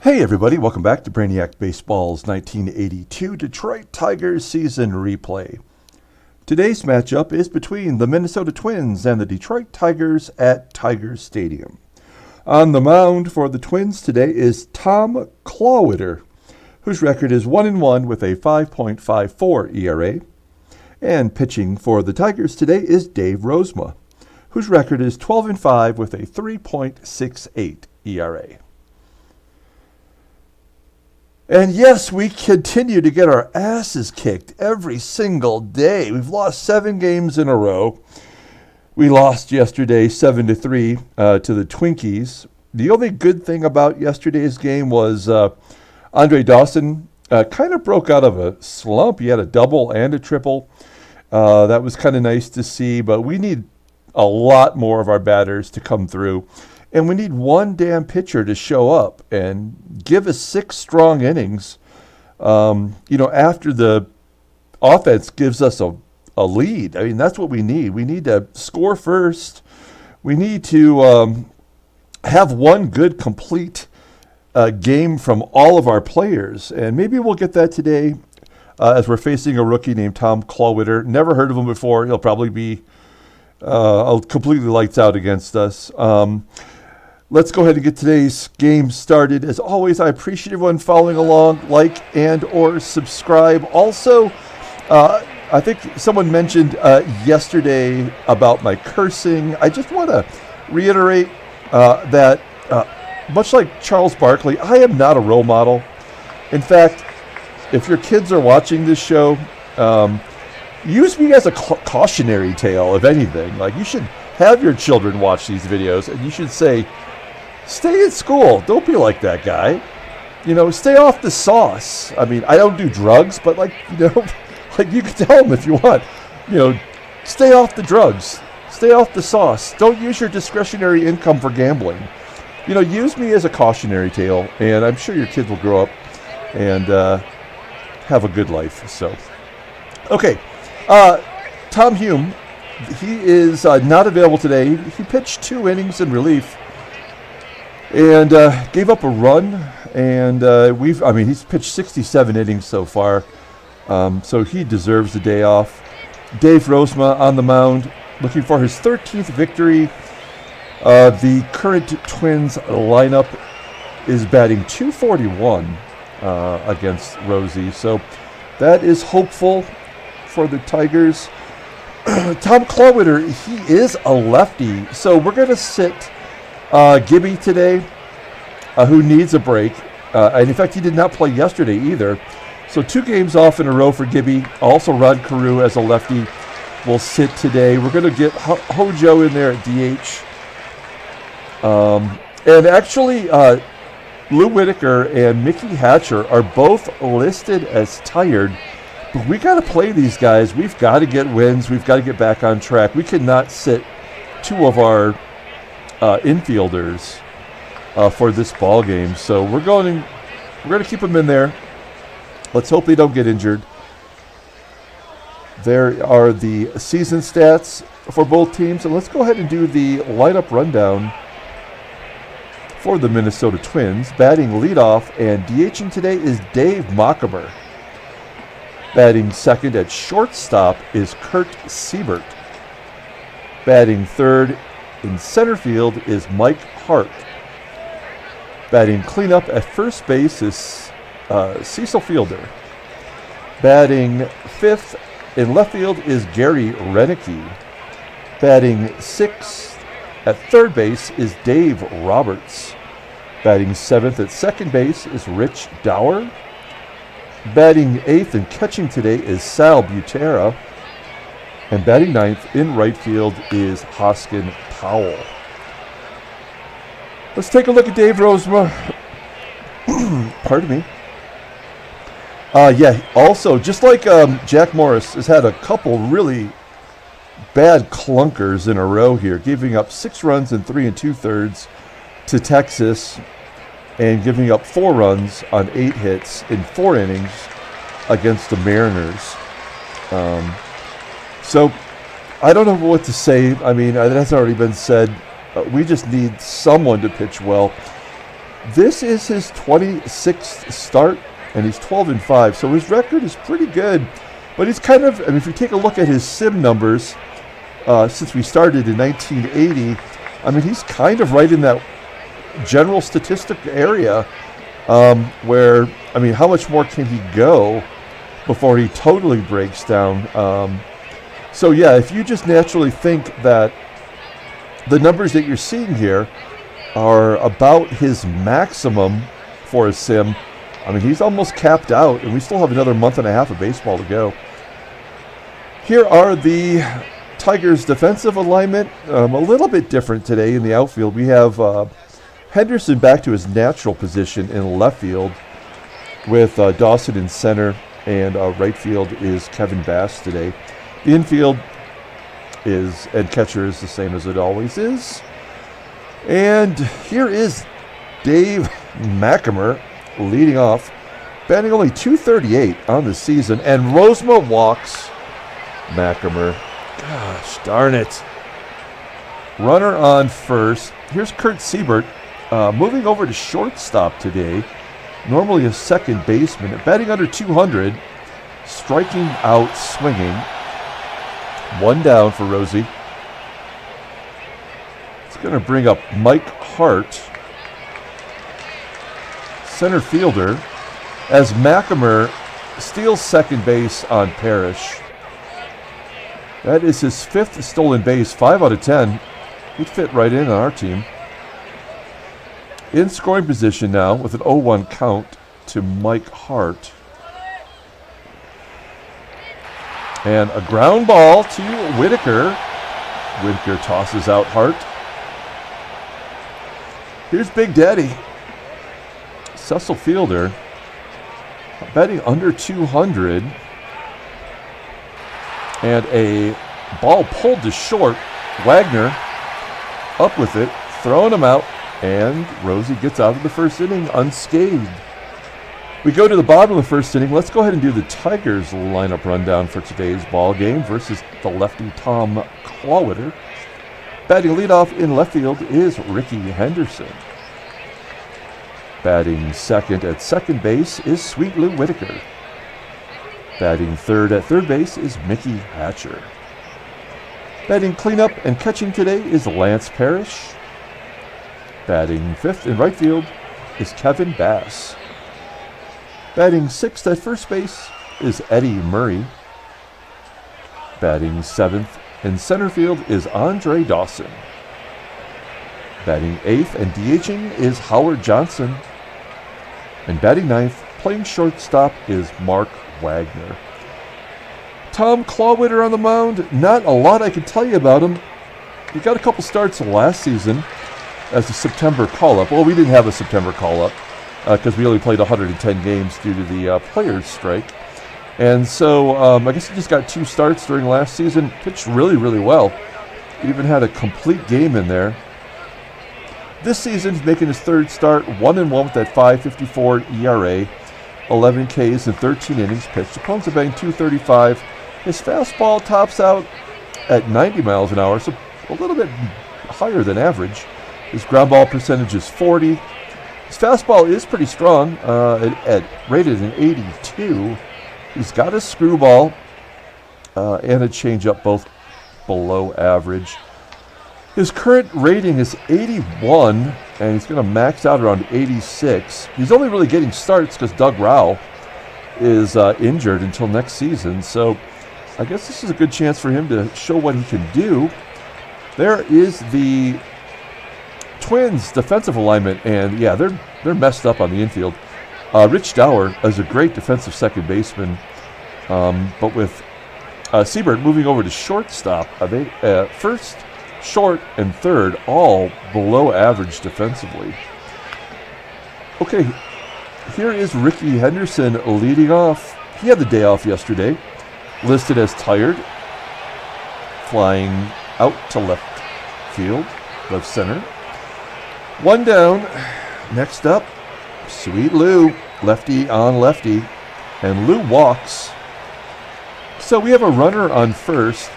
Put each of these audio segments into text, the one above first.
Hey everybody, welcome back to Brainiac Baseball's 1982 Detroit Tigers season replay. Today's matchup is between the Minnesota Twins and the Detroit Tigers at Tigers Stadium. On the mound for the Twins today is Tom Klawitter, whose record is 1-1 with a 5.54 ERA. And pitching for the Tigers today is Dave Rozema, whose record is 12-5 with a 3.68 ERA. And yes, we continue to get our asses kicked every single day. We've lost 7 games in a row. We lost yesterday 7-3 to the Twinkies. The only good thing about yesterday's game was Andre Dawson kind of broke out of a slump. He had a double and a triple. That was kind of nice to see, but we need a lot more of our batters to come through. And we need one damn pitcher to show up and give us 6 strong innings, after the offense gives us a lead. I mean, that's what we need. We need to score first. We need to have one good, complete game from all of our players. And maybe we'll get that today as we're facing a rookie named Tom Klawitter. Never heard of him before. He'll probably be completely lights out against us. Let's go ahead and get today's game started. As always, I appreciate everyone following along. Like and or subscribe. Also, I think someone mentioned yesterday about my cursing. I just want to reiterate that much like Charles Barkley, I am not a role model. In fact, if your kids are watching this show, use me as a cautionary tale, if anything. Like, you should have your children watch these videos, and you should say, stay in school. Don't be like that guy. Stay off the sauce. I mean, I don't do drugs, but like you can tell them if you want. Stay off the drugs. Stay off the sauce. Don't use your discretionary income for gambling. Use me as a cautionary tale, and I'm sure your kids will grow up and have a good life. So, okay. Tom Hume, he is not available today. He pitched 2 innings in relief and gave up a run. And he's pitched 67 innings so far, so he deserves the day off. Dave Rozema on the mound, looking for his 13th victory. The current Twins lineup is batting .241 against Rosie, so that is hopeful for the Tigers. Tom Klawitter, he is a lefty, so we're going to sit Gibby today, who needs a break. And in fact, he did not play yesterday either. So 2 games off in a row for Gibby. Also, Rod Carew as a lefty will sit today. We're going to get Hojo in there at DH. And actually, Lou Whitaker and Mickey Hatcher are both listed as tired. But we got to play these guys. We've got to get wins. We've got to get back on track. We cannot sit 2 of our infielders for this ball game. So we're going to keep them in there. Let's hope they don't get injured. There are the season stats for both teams. And let's go ahead and do the lineup rundown for the Minnesota Twins. Batting leadoff and DHing today is Dave Machemer. Batting second at shortstop is Kurt Seibert. Batting third in center field is Mike Hart. Batting cleanup at first base is Cecil Fielder. Batting fifth in left field is Gary Roenicke. Batting sixth at third base is Dave Roberts. Batting seventh at second base is Rich Dauer. Batting eighth and catching today is Sal Butera. And batting ninth in right field is Hosken Powell. Let's take a look at Dave Rozema. Pardon me. Also, just like Jack Morris has had a couple really bad clunkers in a row here, giving up 6 runs in 3 2/3 to Texas and giving up 4 runs on 8 hits in 4 innings against the Mariners. So I don't know what to say. I mean, that's already been said. We just need someone to pitch well. This is his 26th start, and he's 12-5, so his record is pretty good. But he's kind of, I mean, if you take a look at his sim numbers since we started in 1980, I mean, he's kind of right in that general statistic area where, I mean, how much more can he go before he totally breaks down? So, yeah, if you just naturally think that the numbers that you're seeing here are about his maximum for a sim, I mean, he's almost capped out, and we still have another month and a half of baseball to go. Here are the Tigers' defensive alignment. A little bit different today in the outfield. We have Henderson back to his natural position in left field with Dawson in center, and right field is Kevin Bass today. The infield is, and catcher is the same as it always is. And here is Dave Machemer leading off, batting only .238 on the season, and Rozema walks Machemer. Gosh darn it. Runner on first. Here's Kurt Seibert moving over to shortstop today. Normally a second baseman, batting under 200, striking out, swinging. One down for Rosie. It's going to bring up Mike Hart, center fielder, as Machemer steals second base on Parrish. That is his 5th stolen base, 5 out of 10. He'd fit right in on our team. In scoring position now with an 0-1 count to Mike Hart. And a ground ball to Whitaker. Whitaker tosses out Hart. Here's Big Daddy. Cecil fielder, batting under 200. And a ball pulled to short. Wagner up with it, throwing him out, and Rosie gets out of the first inning unscathed. We go to the bottom of the first inning. Let's go ahead and do the Tigers lineup rundown for today's ball game versus the lefty Tom Klawitter. Batting leadoff in left field is Rickey Henderson. Batting second at second base is Sweet Lou Whitaker. Batting third at third base is Mickey Hatcher. Batting cleanup and catching today is Lance Parrish. Batting fifth in right field is Kevin Bass. Batting sixth at first base is Eddie Murray. Batting seventh in center field is Andre Dawson. Batting eighth and DHing is Howard Johnson. And batting ninth, playing shortstop, is Mark Wagner. Tom Klawitter on the mound. Not a lot I can tell you about him. He got a couple starts last season as a September call-up. Well, we didn't have a September call-up because we only played 110 games due to the players' strike. And so I guess he just got 2 starts during last season. Pitched really, really well. Even had a complete game in there. This season, he's making his third start, 1-1 with that .554 ERA, 11 Ks in 13 innings pitched. Opponents are batting .235. His fastball tops out at 90 miles an hour, so a little bit higher than average. His ground ball percentage is 40. His fastball is pretty strong, rated an 82. He's got a screwball and a changeup, both below average. His current rating is 81, and he's going to max out around 86. He's only really getting starts because Doug Rowell is injured until next season, so I guess this is a good chance for him to show what he can do. There is the Twins' defensive alignment, and yeah, they're messed up on the infield. Rich Dauer is a great defensive second baseman, but with Seibert moving over to shortstop, they first, short, and third all below average defensively. Okay, here is Rickey Henderson leading off. He had the day off yesterday, listed as tired, flying out to left field, left center. One down. Next up, Sweet Lou, lefty on lefty, and Lou walks. So we have a runner on first,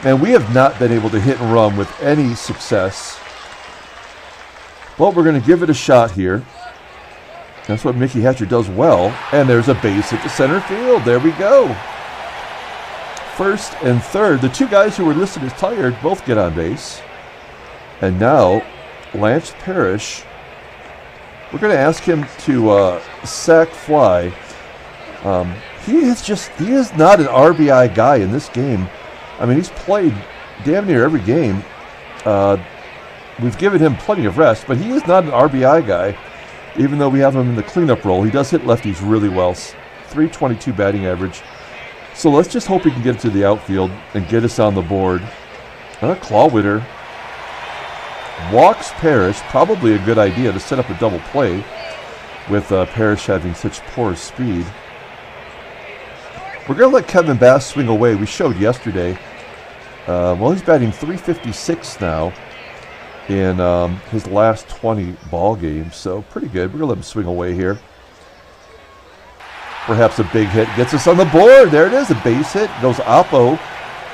and we have not been able to hit and run with any success. But we're going to give it a shot here. That's what Mickey Hatcher does well. And there's a base hit to center field. There we go. First and third, the two guys who were listed as tired both get on base. And now, Lance Parrish, we're going to ask him to sack fly. He is not an RBI guy in this game. I mean, he's played damn near every game. We've given him plenty of rest, but he is not an RBI guy, even though we have him in the cleanup role. He does hit lefties really well. 322 batting average. So let's just hope he can get it to the outfield and get us on the board. Klawitter walks Parrish. Probably a good idea to set up a double play with Parrish having such poor speed. We're going to let Kevin Bass swing away. We showed yesterday. He's batting .356 now in his last 20 ball games. So pretty good. We're going to let him swing away here. Perhaps a big hit gets us on the board. There it is, a base hit. Goes Oppo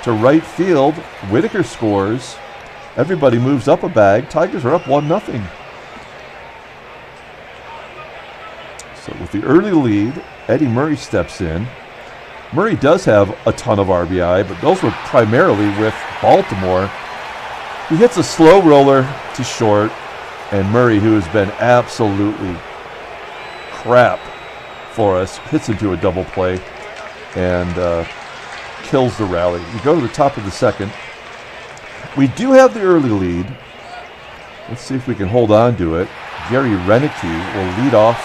to right field. Whitaker scores. Everybody moves up a bag. Tigers are up 1-0. So with the early lead, Eddie Murray steps in. Murray does have a ton of RBI, but those were primarily with Baltimore. He hits a slow roller to short, and Murray, who has been absolutely crap for us, hits into a double play and kills the rally. We go to the top of the second. We do have the early lead. Let's see if we can hold on to it. Gary Roenicke will lead off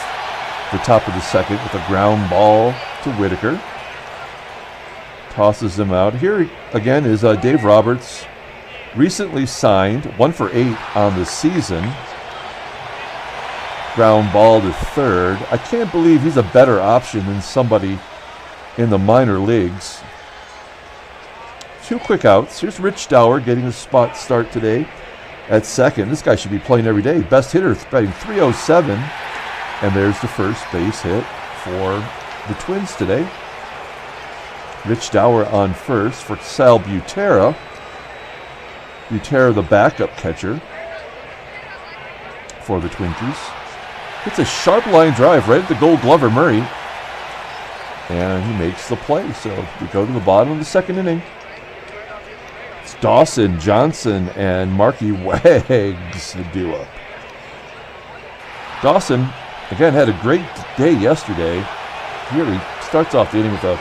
the top of the second with a ground ball to Whitaker. Tosses him out. Here again is Dave Roberts, recently signed, 1 for 8 on the season. Ground ball to third. I can't believe he's a better option than somebody in the minor leagues. 2 quick outs. Here's Rich Dauer getting a spot start today at second. This guy should be playing every day. Best hitter, batting .307. And there's the first base hit for the Twins today. Rich Dauer on first for Sal Butera. Butera, the backup catcher for the Twinkies. It's a sharp line drive right at the Gold Glover Murray. And he makes the play. So we go to the bottom of the second inning. It's Dawson, Johnson, and Marky Wags, the duo. Dawson, again, had a great day yesterday. Here he starts off the inning with a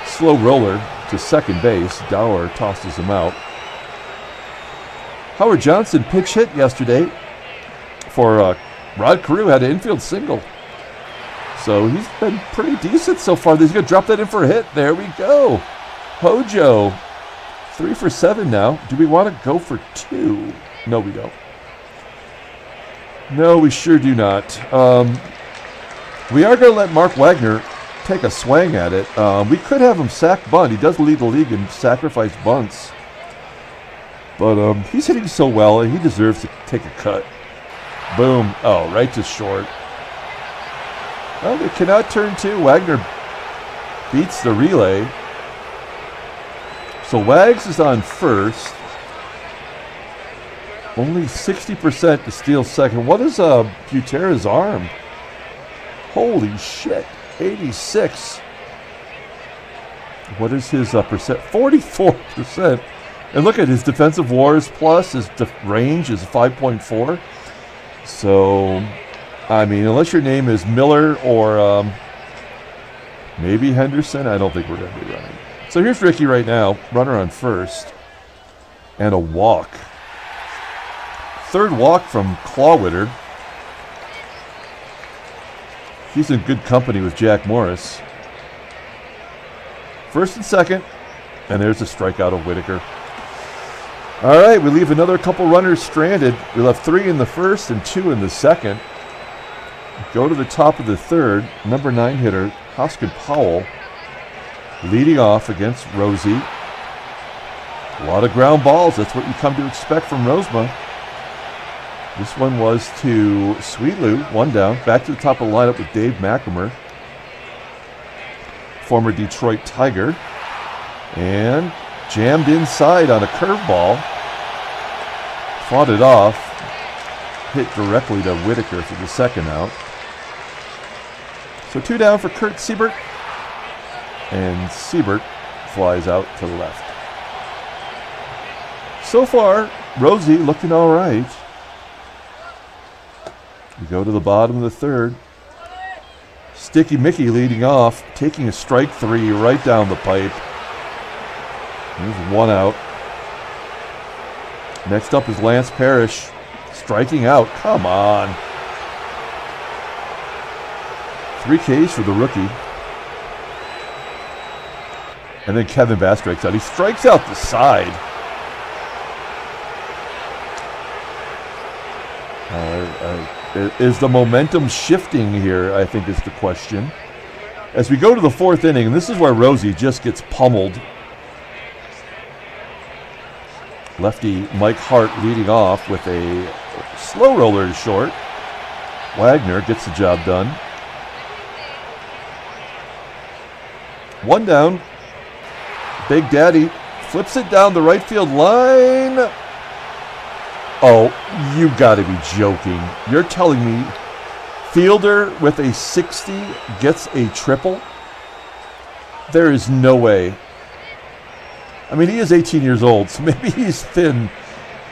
slow roller to second base. Dauer tosses him out. Howard Johnson pitch hit yesterday for Rod Carew, had an infield single. So he's been pretty decent so far. He's going to drop that in for a hit. There we go. Hojo, 3 for 7 now. Do we want to go for 2? No, we don't. No, we sure do not. We are going to let Mark Wagner take a swing at it. We could have him sack bunt. He does lead the league in sacrifice bunts. But he's hitting so well, and he deserves to take a cut. Boom. Oh, right to short. Well, they cannot turn 2. Wagner beats the relay. So Wags is on first. Only 60% to steal second. What is Butera's arm? Holy shit. 86. What is his percent? 44%. And look at his defensive WARs plus. His range is 5.4. So, I mean, unless your name is Miller or maybe Henderson, I don't think we're going to be running. So here's Rickey right now, runner on first, and a walk. Third walk from Klawitter. He's in good company with Jack Morris. First and second, and there's a strikeout of Whitaker. All right, we leave another couple runners stranded. We left 3 in the first and 2 in the second. Go to the top of the third. Number 9 hitter, Hosken Powell, leading off against Rosie. A lot of ground balls. That's what you come to expect from Rozema. This one was to Sweetlou, 1 down. Back to the top of the lineup with Dave Machemer, former Detroit Tiger. And jammed inside on a curveball. Fought it off. Hit directly to Whitaker for the second out. So 2 down for Kurt Seibert. And Seibert flies out to the left. So far, Rosie looking all right. We go to the bottom of the third. Sticky Mickey leading off, taking a strike 3 right down the pipe. There's 1 out. Next up is Lance Parrish, striking out. Come on. 3 Ks for the rookie. And then Kevin Bass strikes out. He strikes out the side. Is the momentum shifting here, I think is the question. As we go to the 4th inning, and this is where Rosie just gets pummeled. Lefty Mike Hart leading off with a slow roller to short. Wagner gets the job done. 1 down. Big Daddy flips it down the right field line. Oh, you gotta be joking. You're telling me fielder with a 60 gets a triple? There is no way. I mean, he is 18 years old, so maybe he's thin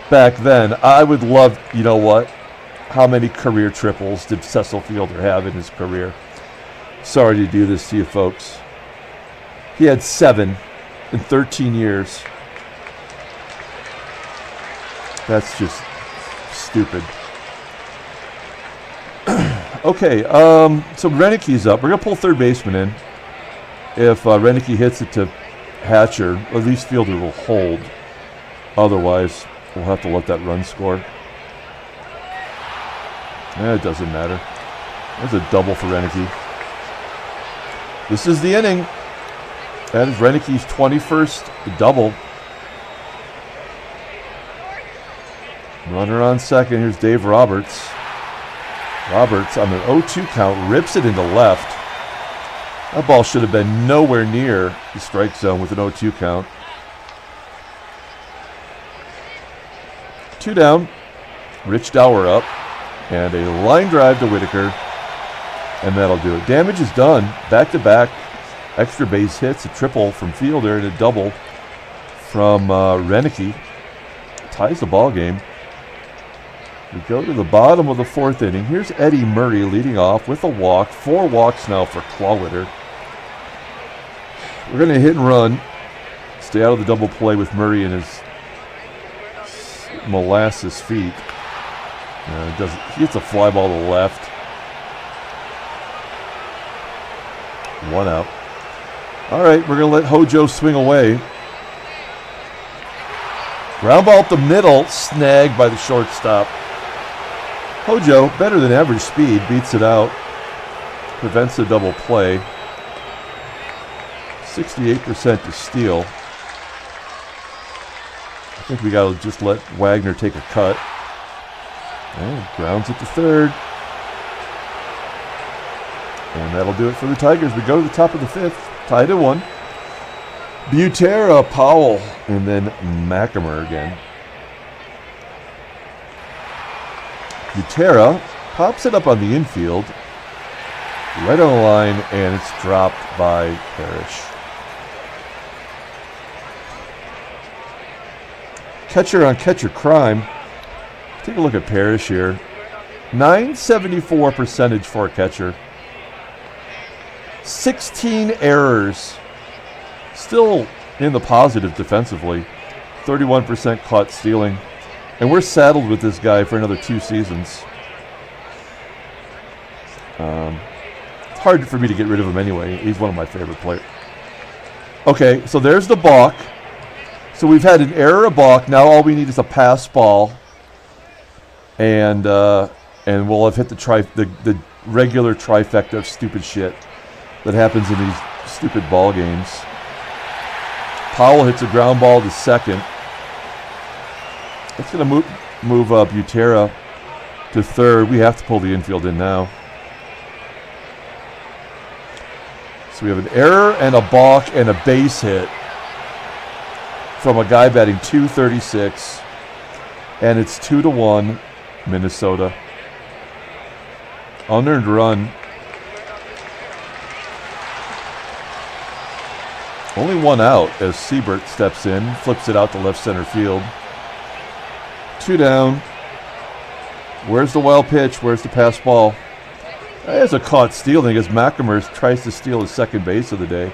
back then. I would love, you know what? How many career triples did Cecil Fielder have in his career? Sorry to do this to you folks. He had 7 in 13 years. That's just stupid. Okay, so Roenicke's up. We're going to pull third baseman in. If Roenicke hits it to Hatcher, at least Fielder will hold. Otherwise, we'll have to let that run score. It doesn't matter. That's a double for Roenicke. This is the inning. That is Roenicke's 21st double. Runner on second. Here's Dave Roberts. Roberts on an 0-2 count rips it into left. That ball should have been nowhere near the strike zone with an 0-2 count. 2 down. Rich Dauer up. And a line drive to Whitaker. And that'll do it. Damage is done. Back-to-back extra base hits. A triple from Fielder and a double from Roenicke. Ties the ball game. We go to the bottom of the 4th inning. Here's Eddie Murray leading off with a walk. 4 walks now for Klawitter. We're going to hit and run. Stay out of the double play with Murray and his molasses feet. He hits a fly ball to the left. 1 out. All right, we're going to let Hojo swing away. Ground ball up the middle, snagged by the shortstop. Hojo, better than average speed, beats it out. Prevents a double play. 68% to steal. I think we got to just let Wagner take a cut. Oh, grounds it to third. And that'll do it for the Tigers. We go to the top of the 5th, tied at 1. Butera, Powell, and then Machemer again. Butera pops it up on the infield, right on the line, and it's dropped by Parrish. Catcher on catcher crime. Take a look at Parrish here. 974 percentage for a catcher. 16 errors. Still in the positive defensively. 31% caught stealing. And we're saddled with this guy for another 2 seasons. It's hard for me to get rid of him anyway. He's one of my favorite players. Okay, so there's the balk. So we've had an error, a balk. Now all we need is a pass ball. And we'll have hit the regular trifecta of stupid shit that happens in these stupid ball games. Powell hits a ground ball to second. It's going to move Butera to third. We have to pull the infield in now. So we have an error and a balk and a base hit from a guy batting .236. And it's 2-1 Minnesota. Unearned run. Only one out as Seibert steps in, flips it out to left center field. 2 down. Where's the wild pitch? Where's the pass ball? There's a caught stealing as Machemer tries to steal his second base of the day.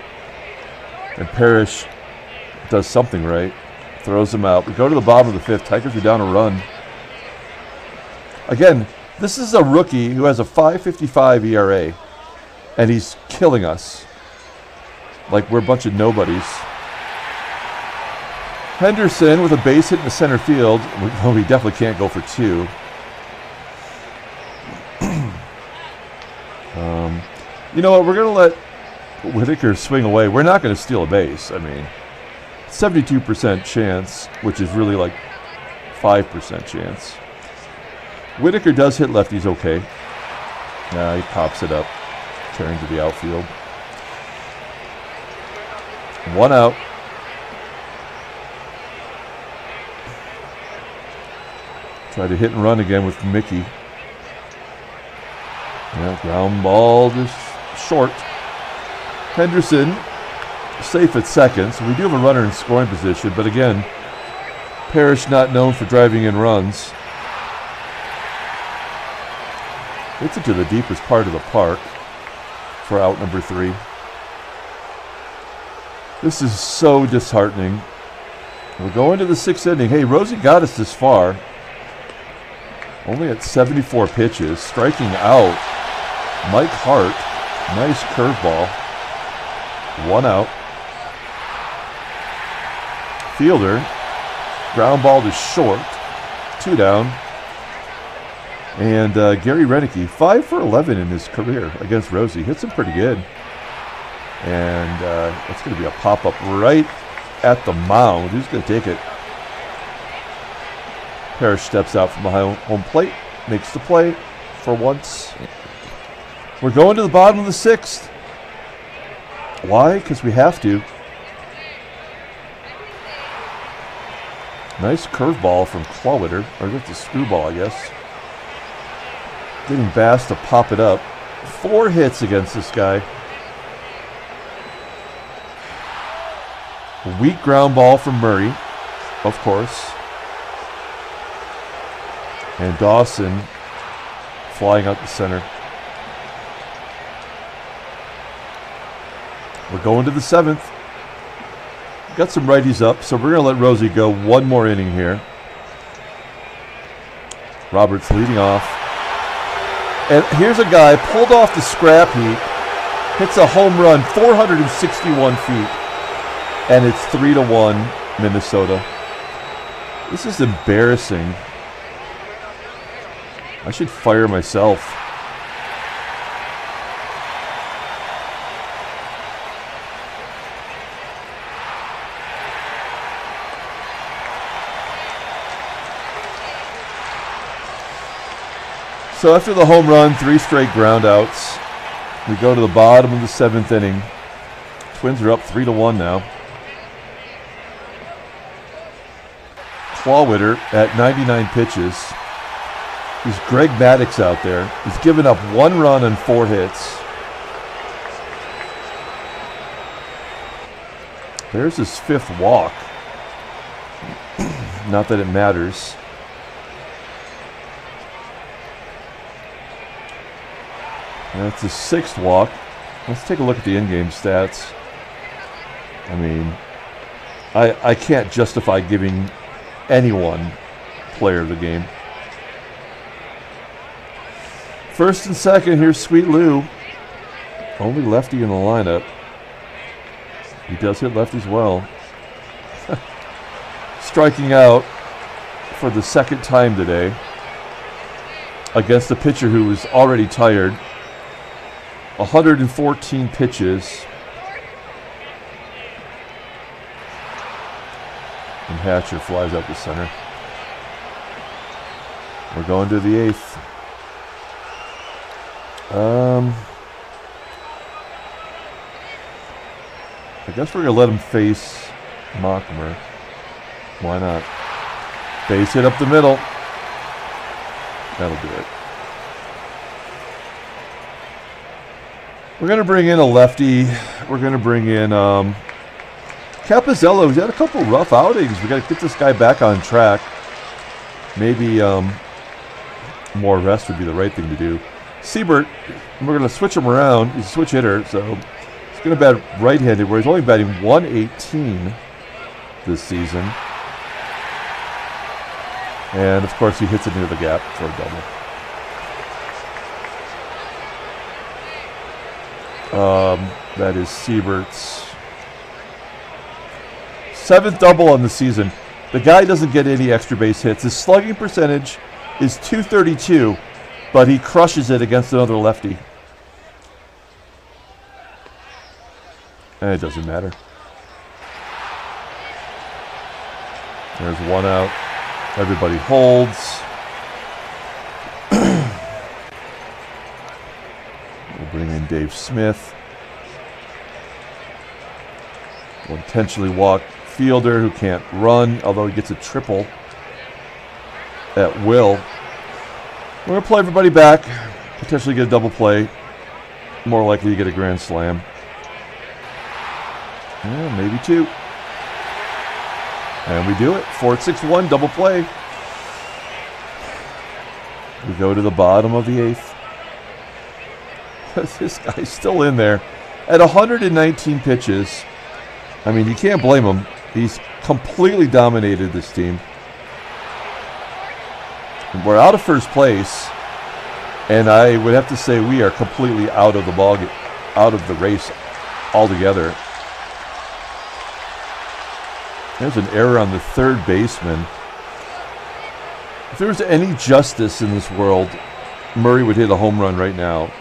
And Parrish does something right. Throws him out. We go to the bottom of the 5th. Tigers are down a run. Again, this is a rookie who has a 5.55 ERA. And he's killing us. Like we're a bunch of nobodies. Henderson with a base hit in the center field. Oh, he definitely can't go for 2. You know what? We're going to let Whitaker swing away. We're not going to steal a base. I mean, 72% chance, which is really like 5% chance. Whitaker does hit lefties okay. He pops it up, carrying to the outfield. 1 out. Try to hit and run again with Mickey. Ground ball just short. Henderson safe at second, so we do have a runner in scoring position, but again, Parrish not known for driving in runs. Gets it to the deepest part of the park for out number 3. This is so disheartening. We're going to the 6th inning. Hey, Rosie got us this far. Only at 74 pitches. Striking out Mike Hart. Nice curveball. 1 out. Fielder. Ground ball to short. 2 down. And Gary Roenicke, 5 for 11 in his career against Rosie. Hits him pretty good. And it's going to be a pop-up right at the mound. Who's going to take it? Parrish steps out from behind home plate, makes the play for once. We're going to the bottom of the 6th. Why? Because we have to. Nice curveball from Klawitter, or that's a screwball, I guess. Getting Bass to pop it up. 4 hits against this guy. A weak ground ball from Murray, of course. And Dawson flying out the center. We're going to the 7th. Got some righties up, so we're going to let Rosie go one more inning here. Roberts leading off. And here's a guy pulled off the scrap heap, hits a home run 461 feet, and it's 3-1 Minnesota. This is embarrassing. I should fire myself. So after the home run, 3 straight ground outs. We go to the bottom of the 7th inning. Twins are up 3-1 now. Klawitter at 99 pitches. He's Greg Maddux out there. He's given up 1 run and 4 hits. There's his 5th walk. Not that it matters. That's his 6th walk. Let's take a look at the in-game stats. I mean, I can't justify giving anyone player of the game. First and second, here's Sweet Lou. Only lefty in the lineup. He does hit lefties well. Striking out for the 2nd time today against a pitcher who was already tired. 114 pitches. And Hatcher flies up the center. We're going to the 8th. I guess we're going to let him face Machemer. Why not? Base hit up the middle. That'll do it. We're going to bring in a lefty. We're going to bring in Capizzello, he's had a couple rough outings. We got to get this guy back on track. Maybe more rest would be the right thing to do. Seibert, we're going to switch him around. He's a switch hitter, so he's going to bat right-handed, where he's only batting 118 this season. And, of course, he hits it near the gap for a double. That is Seibert's 7th double on the season. The guy doesn't get any extra base hits. His slugging percentage is .232, but he crushes it against another lefty. And it doesn't matter. There's one out. Everybody holds. We'll bring in Dave Smith. We'll intentionally walk fielder who can't run, although he gets a triple at will. We're going to play everybody back, potentially get a double play. More likely to get a grand slam. Yeah, maybe two. And we do it. 4-6-1, double play. We go to the bottom of the 8th. This guy's still in there. At 119 pitches, I mean, you can't blame him. He's completely dominated this team. And we're out of first place, and I would have to say we are completely out of the out of the race altogether. There's an error on the third baseman. If there was any justice in this world, Murray would hit a home run right now.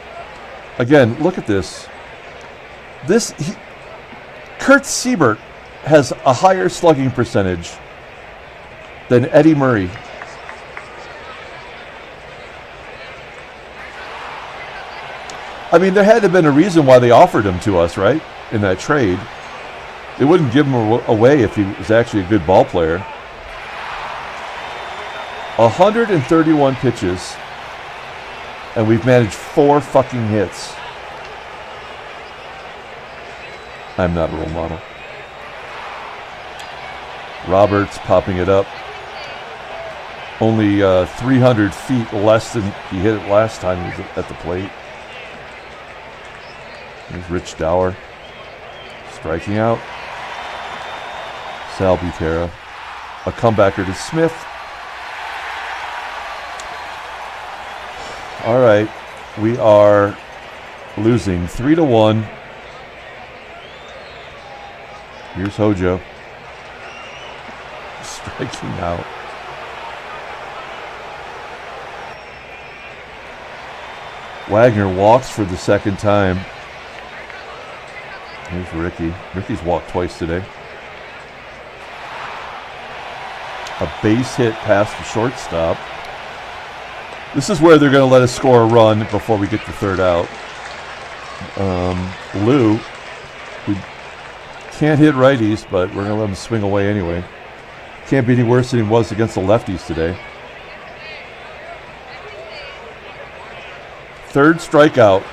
Again, look at this. Kurt Seibert has a higher slugging percentage than Eddie Murray. I mean, there had to have been a reason why they offered him to us, right? In that trade. They wouldn't give him away if he was actually a good ball player. 131 pitches, and we've managed 4 fucking hits. I'm not a role model. Roberts popping it up. Only 300 feet less than he hit it last time he was at the plate. There's Rich Dauer striking out. Sal Butera. A comebacker to Smith. All right. We are losing 3-1. Here's Hojo. Striking out. Wagner walks for the second time. Here's Rickey. Rickey's walked twice today. A base hit past the shortstop. This is where they're going to let us score a run before we get the third out. Lou, who can't hit righties, but we're going to let him swing away anyway. Can't be any worse than he was against the lefties today. Third strikeout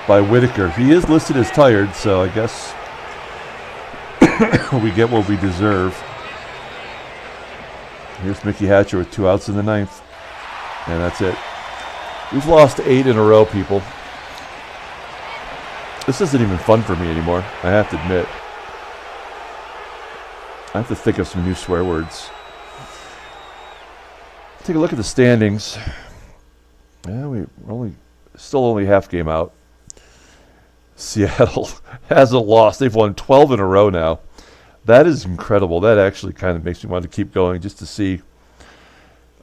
by Whitaker. He is listed as tired, so I guess we get what we deserve. Here's Mickey Hatcher with 2 outs in the 9th. And that's it. We've lost 8 in a row, people. This isn't even fun for me anymore, I have to admit. I have to think of some new swear words. Take a look at the standings. Yeah, we're still only half game out. Seattle hasn't lost. They've won 12 in a row now. That is incredible. That actually kind of makes me want to keep going just to see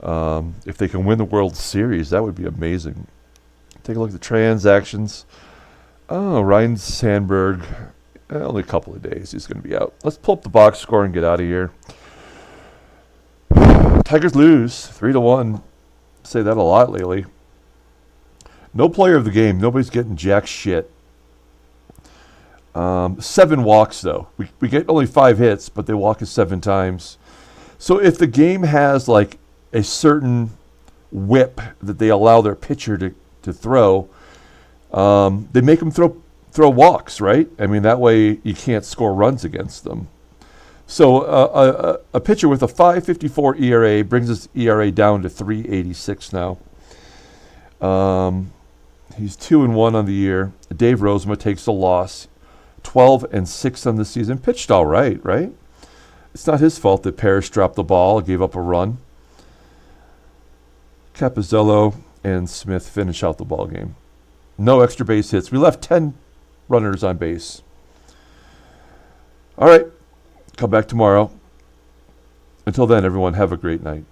if they can win the World Series. That would be amazing. Take a look at the transactions. Oh, Ryan Sandberg, only a couple of days. He's going to be out. Let's pull up the box score and get out of here. Tigers lose 3-1. Say that a lot lately. No player of the game. Nobody's getting jack shit. 7 walks, though. We get only 5 hits, but they walk us 7 times. So if the game has like a certain whip that they allow their pitcher to throw, they make them throw throw walks, right? I mean, that way you can't score runs against them. So a pitcher with a 5.54 ERA brings his ERA down to 3.86 now. He's 2-1 on the year. Dave Rozema takes a loss, 12-6 on the season. Pitched all right, right? It's not his fault that Parrish dropped the ball, gave up a run. Capizzello and Smith finish out the ball game. No extra base hits. We left 10 runners on base. All right. Come back tomorrow. Until then, everyone, have a great night.